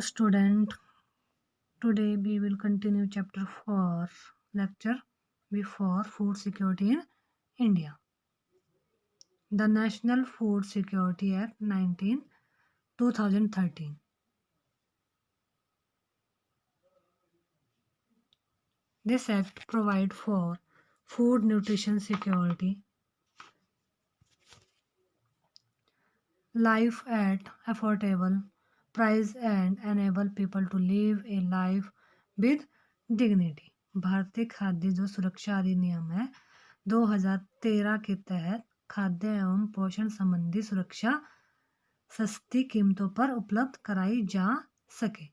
Student, today we will continue chapter 4, lecture before food security in India. The National Food Security Act 2013. This act provides for food nutrition security, life at affordable price and enable people to live a life with dignity. भारतीय खाद्य जो सुरक्षा अधिनियम है 2013 के तहत खाद्य एवं पोषण संबंधी सुरक्षा सस्ती कीमतों पर उपलब्ध कराई जा सके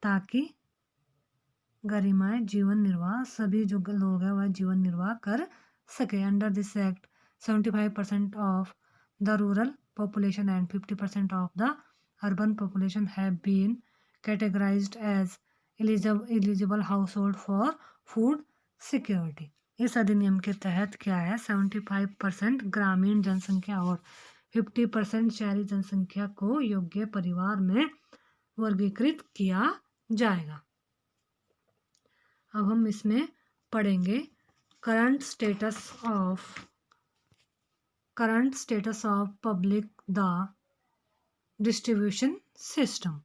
ताकि गरिमाए जीवन निर्वाह सभी जो लोग हैं वह जीवन निर्वाह कर सके. Under this act 75% of the rural population and 50% of the urban population have been categorized as eligible household for food security. इस अधिनियम के तहत क्या है 75% ग्रामीण जनसंख्या और 50% शहरी जनसंख्या को योग्य परिवार में वर्गीकृत किया जाएगा. अब हम इसमें पढ़ेंगे current status of public the distribution system.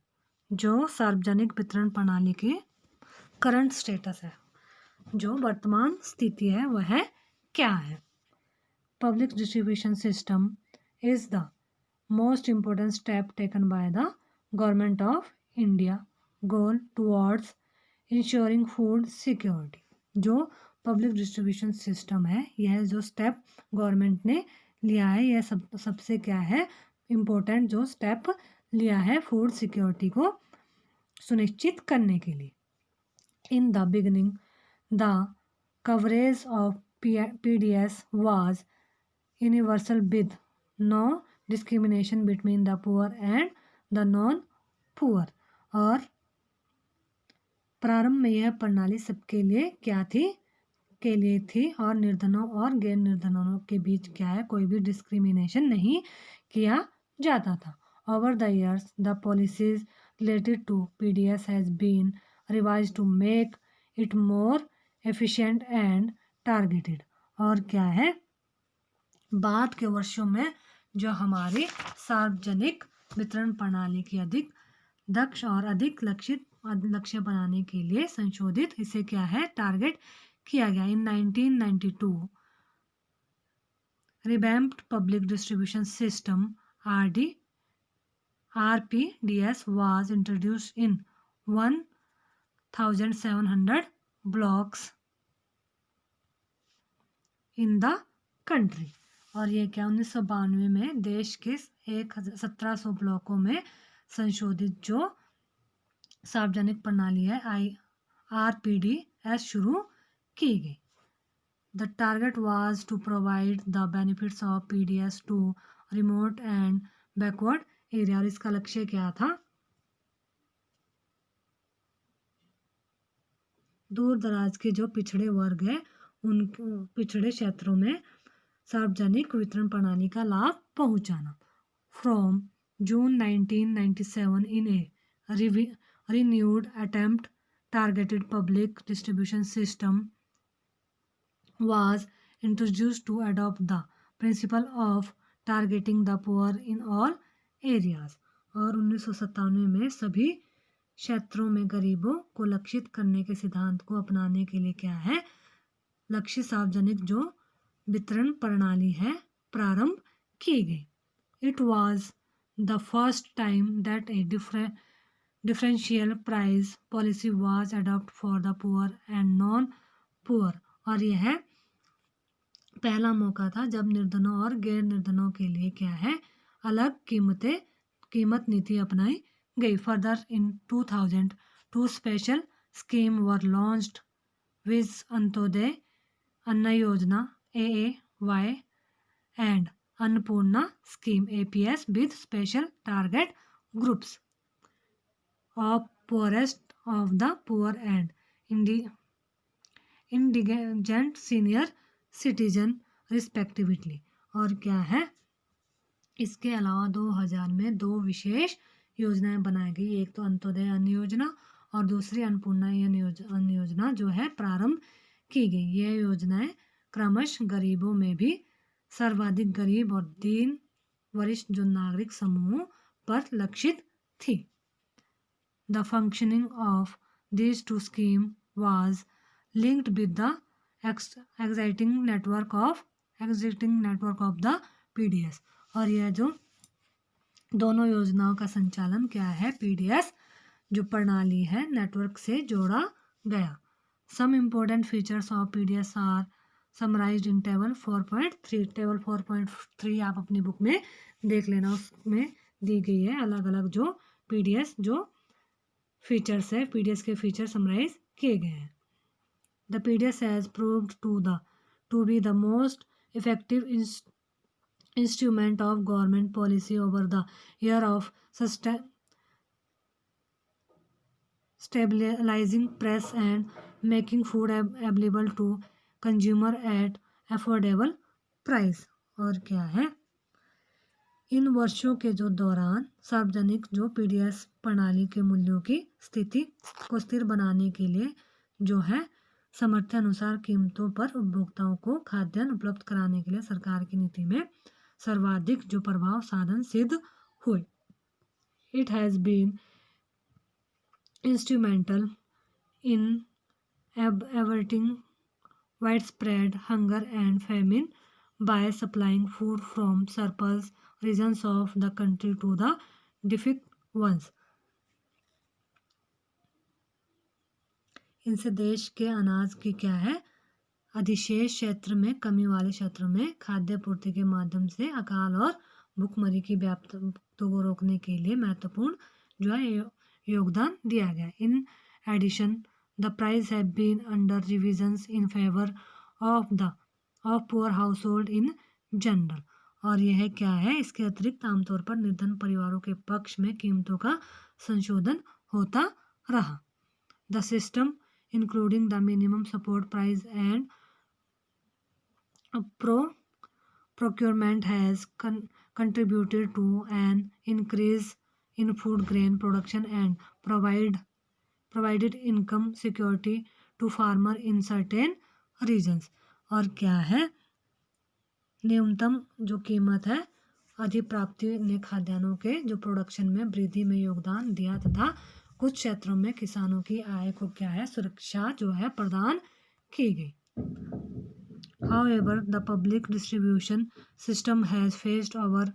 जो सार्वजनिक वितरण प्रणाली की करंट स्टेटस है, जो वर्तमान स्थिति है वह क्या है. Public distribution system is the most important step taken by the government of India goal towards ensuring food security. जो पब्लिक डिस्ट्रीब्यूशन सिस्टम है, यह जो स्टेप गवर्नमेंट ने लिया है, यह सबसे क्या है इम्पोर्टेंट जो स्टेप लिया है फूड सिक्योरिटी को सुनिश्चित करने के लिए. In the beginning the coverage of PDS was universal with no discrimination between the poor and the non poor. और प्रारंभ में यह प्रणाली सबके लिए क्या थी के लिए थी और निर्धनों और गैर निर्धनों के बीच क्या है कोई भी डिस्क्रिमिनेशन नहीं किया जाता था. Over the years the policies related to PDS has been revised to make it more efficient and targeted. और क्या है बाद के वर्षों में जो हमारी सार्वजनिक वितरण प्रणाली की अधिक दक्ष और अधिक लक्ष्य बनाने के लिए संशोधित इसे क्या है टारगेट किया गया. इन 1992 revamped public distribution system RPDS was introduced in 1700 blocks in the country. और ये क्या 1992 में देश के 1700 ब्लॉकों में संशोधित जो सार्वजनिक प्रणाली है RPDS शुरू की गई. The target was to provide the benefits of PDS to remote and backward area. और इसका लक्ष्य क्या था दूर दराज के जो पिछड़े वर्ग है उन पिछड़े क्षेत्रों में सार्वजनिक वितरण प्रणाली का लाभ पहुंचाना. From June 1997 in a renewed attempt targeted public distribution system was introduced to adopt the principle of targeting the poor in all areas. और 1997 में सभी क्षेत्रों में गरीबों को लक्षित करने के सिद्धांत को अपनाने के लिए क्या है लक्ष्य सार्वजनिक जो वितरण प्रणाली है प्रारंभ की गई. It was the first time that a differential price policy was adopted for the poor and non-poor. और यह पहला मौका था जब निर्धनों और गैर निर्धनों के लिए क्या है अलग कीमत नीति अपनाई गई. Further in 2002 special scheme were launched with Antyodaya अन्न योजना AAY and Annapurna scheme APS with special target groups of poorest of the poor and indigent senior citizen respectively. और क्या है इसके अलावा 2000 में दो विशेष योजनाएं बनाई गई। एक तो अंत्योदय अन्न योजना और दूसरी अन्नपूर्णा अन्न योजना जो है प्रारंभ की गई। यह योजनाएं क्रमशः गरीबों में भी सर्वाधिक गरीब और दीन वरिष्ठ जो नागरिक समूहों पर लक्षित थी। The functioning of these two schemes was linked with the existing network of the PDS। और यह जो दोनों योजनाओं का संचालन क्या है, PDS जो प्रणाली है नेटवर्क से जोड़ा गया। Some important features of PDS are summarized in table 4.3। Table 4.3 आप अपनी बुक में देख लेना, उसमें दी गई है अलग अलग जो PDS जो फीचर्स है, पीडीएस के फीचर समराइज किए गए हैं। The PDS has proved to be the most effective instrument of government policy over the year of stabilising prices and making food available to consumer at affordable price. और क्या है, इन वर्षों के जो दौरान सार्वजनिक जो पीडीएस प्रणाली के मूल्यों की स्थिति को स्थिर बनाने के लिए जो है सामर्थ्य अनुसार कीमतों पर उपभोक्ताओं को खाद्यान्न उपलब्ध कराने के लिए सरकार की नीति में सर्वाधिक जो प्रभाव साधन सिद्ध हुए। It has been instrumental in averting widespread hunger and famine by supplying food from surplus regions of the country to the deficient ones। इनसे देश के अनाज की क्या है, अधिशेष क्षेत्र में कमी वाले क्षेत्रों में खाद्य पूर्ति के माध्यम से अकाल और भूखमरी की व्याप्ति को रोकने के लिए महत्वपूर्ण जो है योगदान दिया गया। In addition the price have been under revisions in favour of poor household in general. और यह क्या है, इसके अतिरिक्त आमतौर पर निर्धन परिवारों के पक्ष में कीमतों का संशोधन होता रहा। The system including the minimum support price and procurement has contributed to an increase in food grain production and provided income security to farmer in certain regions। और क्या है, न्यूनतम जो कीमत है अधिप्राप्ति ने खाद्यान्नों के जो प्रोडक्शन में वृद्धि में योगदान दिया तथा कुछ क्षेत्रों में किसानों की आय को क्या है सुरक्षा जो है प्रदान की गई। However, the public distribution system has faced our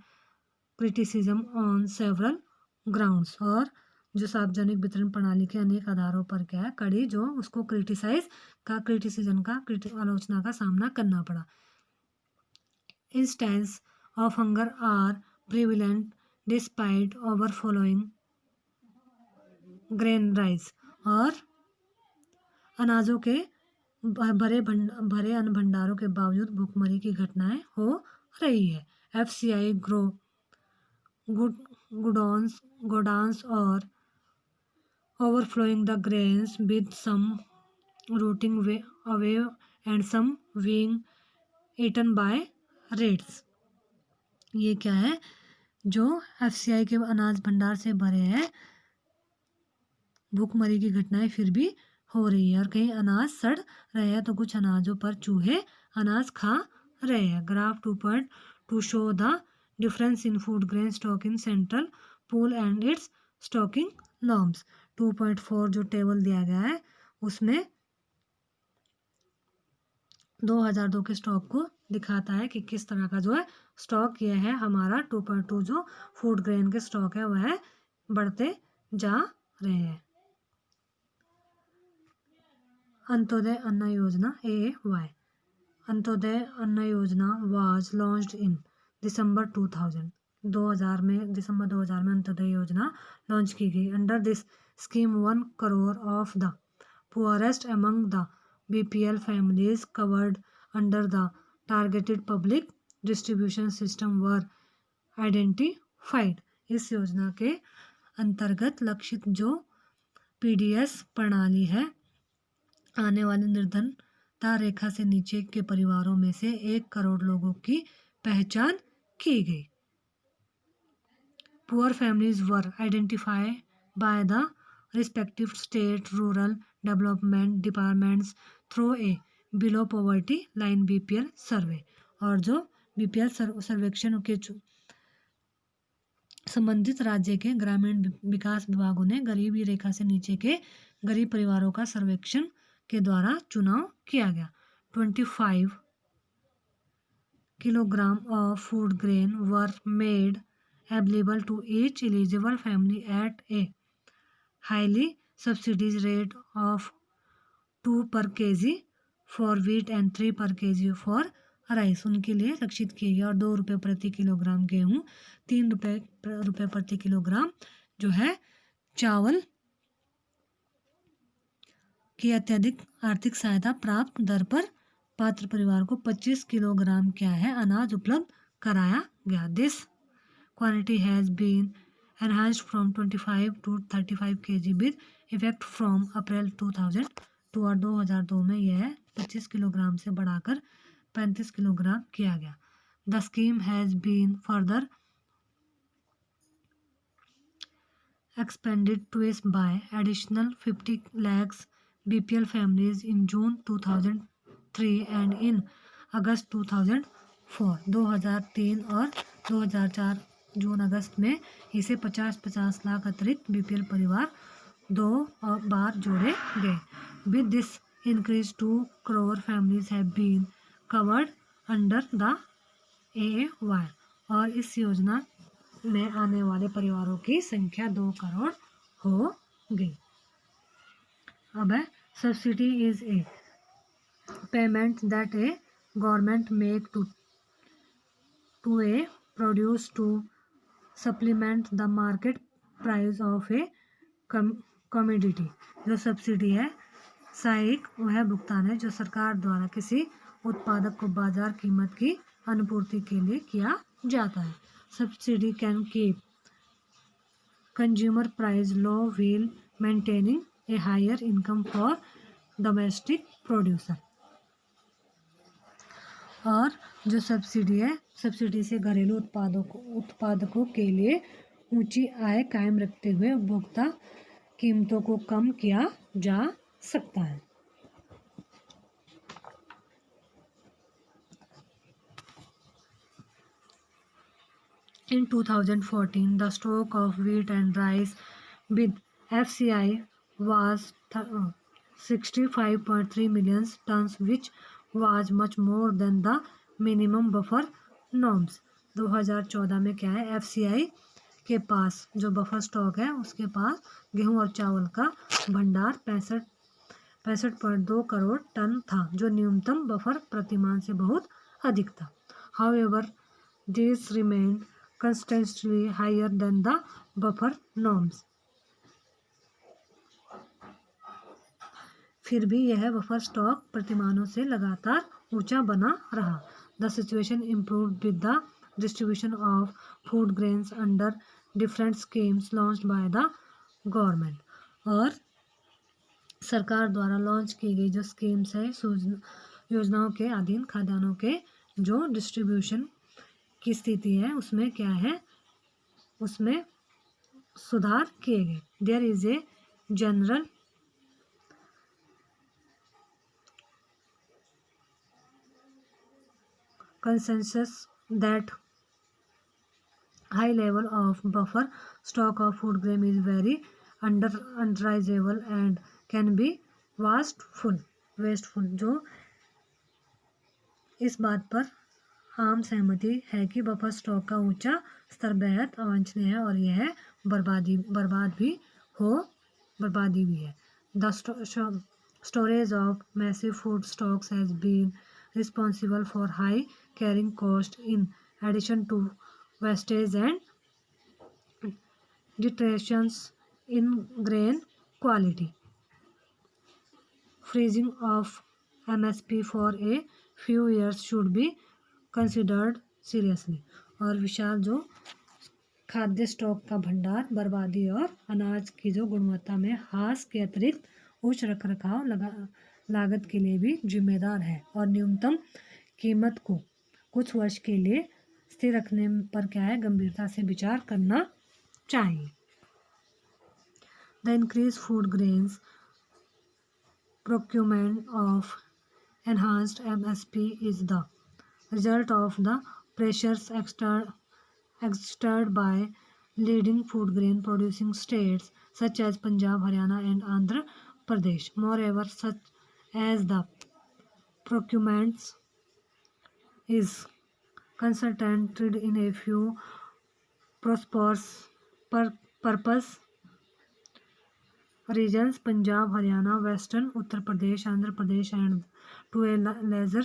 criticism on several grounds। और जो सार्वजनिक वितरण प्रणाली के अनेक आधारों पर क्या है कड़ी जो उसको क्रिटिसिज्म का आलोचना का सामना करना पड़ा। Instances of hunger are prevalent despite overflowing grain rice। और अनाजों के भरे अन्न भंडारों के बावजूद भूखमरी की घटनाएं हो रही है। FCI गोडाउन्स और overflowing the grains with some rotting away and some being eaten by rats। ये क्या है, जो FCI के अनाज भंडार से भरे हैं, भूखमरी की घटनाएं फिर भी हो रही है और कहीं अनाज सड़ रहे हैं तो कुछ अनाजों पर चूहे अनाज खा रहे हैं। Graph 2.2 show the difference in food grain stock in central pool and its stocking norms. 2.4 जो टेबल दिया गया है उसमें 2002 के स्टॉक को दिखाता है कि किस तरह का जो है स्टॉक ये है हमारा 2.2 जो फूड ग्रेन के स्टॉक है वह बढ़ते जा रहे हैं। अंत्योदय अन्न योजना AY। अंत्योदय अन्न योजना वाज लॉन्च्ड इन दिसंबर 2000 में दिसंबर 2000 में अंत्योदय योजना लॉन्च की गई। Under this scheme 1 crore of the poorest among the BPL families covered under the targeted public distribution system were identified. इस योजना के अंतर्गत लक्षित जो PDS प्रणाली है आने वाले निर्धनता रेखा से नीचे के परिवारों में से 1 करोड़ लोगों की पहचान की गई। Poor families were identified by the respective state rural development departments through a below poverty line BPL सर्वे। और जो बीपीएल सर्वेक्षण के संबंधित राज्य के ग्रामीण विकास विभागों ने गरीबी रेखा से नीचे के गरीब परिवारों का सर्वेक्षण के द्वारा चुनाव किया गया। 25 kilogram of food grain were made available to each eligible family at a highly subsidized rate of 2 per kg for wheat and 3 per kg for rice उनके लिए लक्षित किए गए। और 2 रुपये प्रति किलोग्राम गेहूँ, 3 रुपये प्रति किलोग्राम जो है चावल की अत्यधिक आर्थिक सहायता प्राप्त दर पर पात्र परिवार को 25 किलोग्राम क्या है अनाज उपलब्ध कराया गया। This quantity has been enhanced from 25 to 35 kg with effect from April 2002 और 2002 में यह 25 किलोग्राम से बढ़ाकर 35 किलोग्राम किया गया। The scheme has been further expanded twice by additional 50 lakhs BPL families in June 2003 and in August 2004। 2003 और 2004 जून अगस्त में इसे 50 लाख अतिरिक्त बीपीएल परिवार 2 बार जोड़े गए। With this increase 2 crore families have been covered under the AAY। और इस योजना में आने वाले परिवारों की संख्या 2 करोड़ हो गई। अब है subsidy is a payment that a government make to a produce to supplement the market price of a commodity. जो सब्सिडी है सहायक वह भुगतान है जो सरकार द्वारा किसी उत्पादक को बाजार कीमत की अनुपूर्ति के लिए किया जाता है। Subsidy can keep consumer price low while maintaining a higher income for domestic producer. और जो सब्सिडी है सब्सिडी से घरेलू उत्पादकों के लिए ऊंची आय कायम रखते हुए उपभोक्ता कीमतों को कम किया जा सकता है। In 2014, the stock of wheat and rice with FCI was 65.3 million tons, which was much more than the minimum buffer norms। 2014 में क्या है FCI के पास जो बफर स्टॉक है उसके पास गेहूं और चावल का भंडार 65.2 करोड़ टन था जो न्यूनतम बफर प्रतिमान से बहुत अधिक था। However, this remained constantly higher than the buffer norms। फिर भी यह बफर स्टॉक प्रतिमानों से लगातार ऊंचा बना रहा। The situation improved with the distribution of food grains under different schemes launched by the government. और सरकार द्वारा लॉन्च की गई जो स्कीम्स है योजनाओं के अधीन खाद्यान्नों के जो डिस्ट्रीब्यूशन की स्थिति है उसमें क्या है उसमें सुधार किए गए। There is a general consensus that high level of buffer stock of food grain is very unrealizable and can be wasteful। जो इस बात पर आम सहमति है कि बफर स्टॉक का ऊंचा स्तर बेहद अवांछनीय है और यह बर्बादी भी है। The storage of massive food stocks has been responsible for high carrying cost in addition to wastage and deteriorations in grain quality। Freezing of MSP for a few years should be considered seriously। और विशाल जो खाद्य stock का भंडार बर्बादी और अनाज की जो गुणवत्ता में ह्रास के अतिरिक्त उच्च रखरखाव लागत के लिए भी जिम्मेदार है। और न्यूनतम कीमत को कुछ वर्ष के लिए स्थिर रखने पर क्या है गंभीरता से विचार करना चाहिए। The increase food grains procurement of enhanced MSP is the result of the pressures exerted by leading food grain producing states such as Punjab, Haryana, and Andhra Pradesh. Moreover, such as the procurement is concentrated in a few prosperous purpose regions Punjab, Haryana, Western Uttar Pradesh, Andhra Pradesh, and to a lesser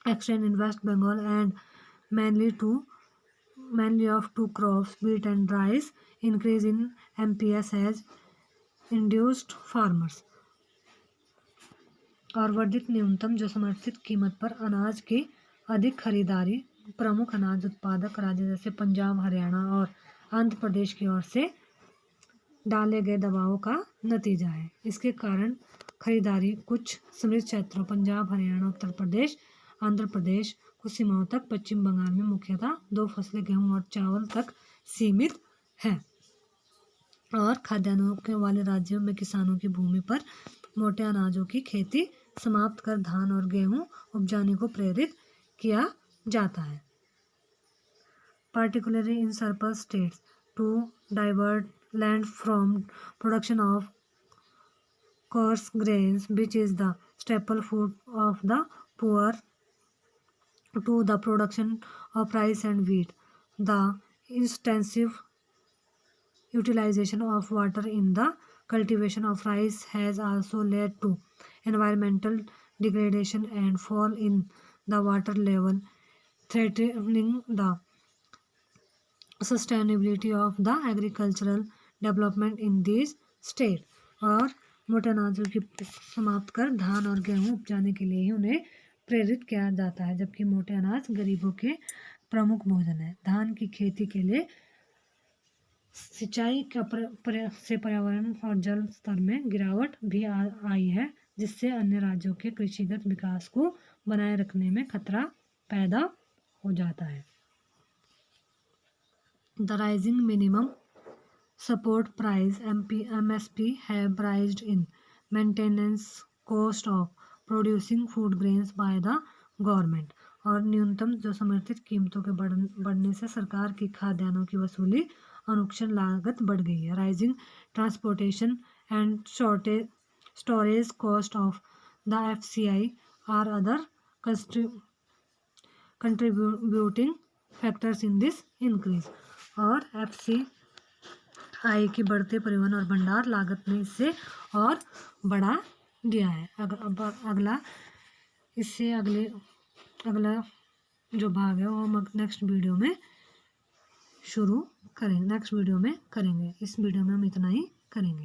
extent in West Bengal, and mainly of two crops, wheat and rice. Increase in MPS has induced farmers और वर्धित न्यूनतम जो समर्थित कीमत पर अनाज की अधिक खरीदारी प्रमुख अनाज उत्पादक राज्य जैसे पंजाब, हरियाणा और आंध्र प्रदेश की ओर से डाले गए दबावों का नतीजा है। इसके कारण खरीदारी कुछ समृद्ध क्षेत्रों पंजाब, हरियाणा, उत्तर प्रदेश, आंध्र प्रदेश, कुछ सीमाओं तक पश्चिम बंगाल में मुख्यतः 2 फसलें गेहूं और चावल तक सीमित है और खाद्यान्नों वाले राज्यों में किसानों की भूमि पर मोटे अनाजों की खेती समाप्त कर धान और गेहूं उपजाने को प्रेरित किया जाता है। Particularly in surplus states to divert land from production of coarse grains, which is the staple food of the poor, to the production of rice and wheat. The extensive utilization of water in the cultivation of rice has also led to environmental degradation and fall in the water level, threatening the sustainability of the agricultural development in these state। और मोटे अनाजों की समाप्त कर धान और गेहूं उपजाने के लिए ही उन्हें प्रेरित किया जाता है, जबकि मोटे अनाज गरीबों के प्रमुख भोजन है। धान की खेती के लिए सिंचाई से पर्यावरण और जल स्तर में गिरावट भी आई है, जिससे अन्य राज्यों के कृषिगत विकास को बनाए रखने में खतरा पैदा हो जाता है। The rising minimum support price MSP have raised in maintenance cost of producing food grains by the government। और न्यूनतम जो समर्थित कीमतों के बढ़ने से सरकार की खाद्यान्नों की वसूली अनुक्षण लागत बढ़ गई है। Rising transportation and storage cost of the FCI are other contributing factors in this increase। और FCI की बढ़ते परिवहन और भंडार लागत ने इससे और बढ़ा दिया है। अगला जो भाग है वो हम नेक्स्ट वीडियो में करेंगे। इस वीडियो में हम इतना ही करेंगे।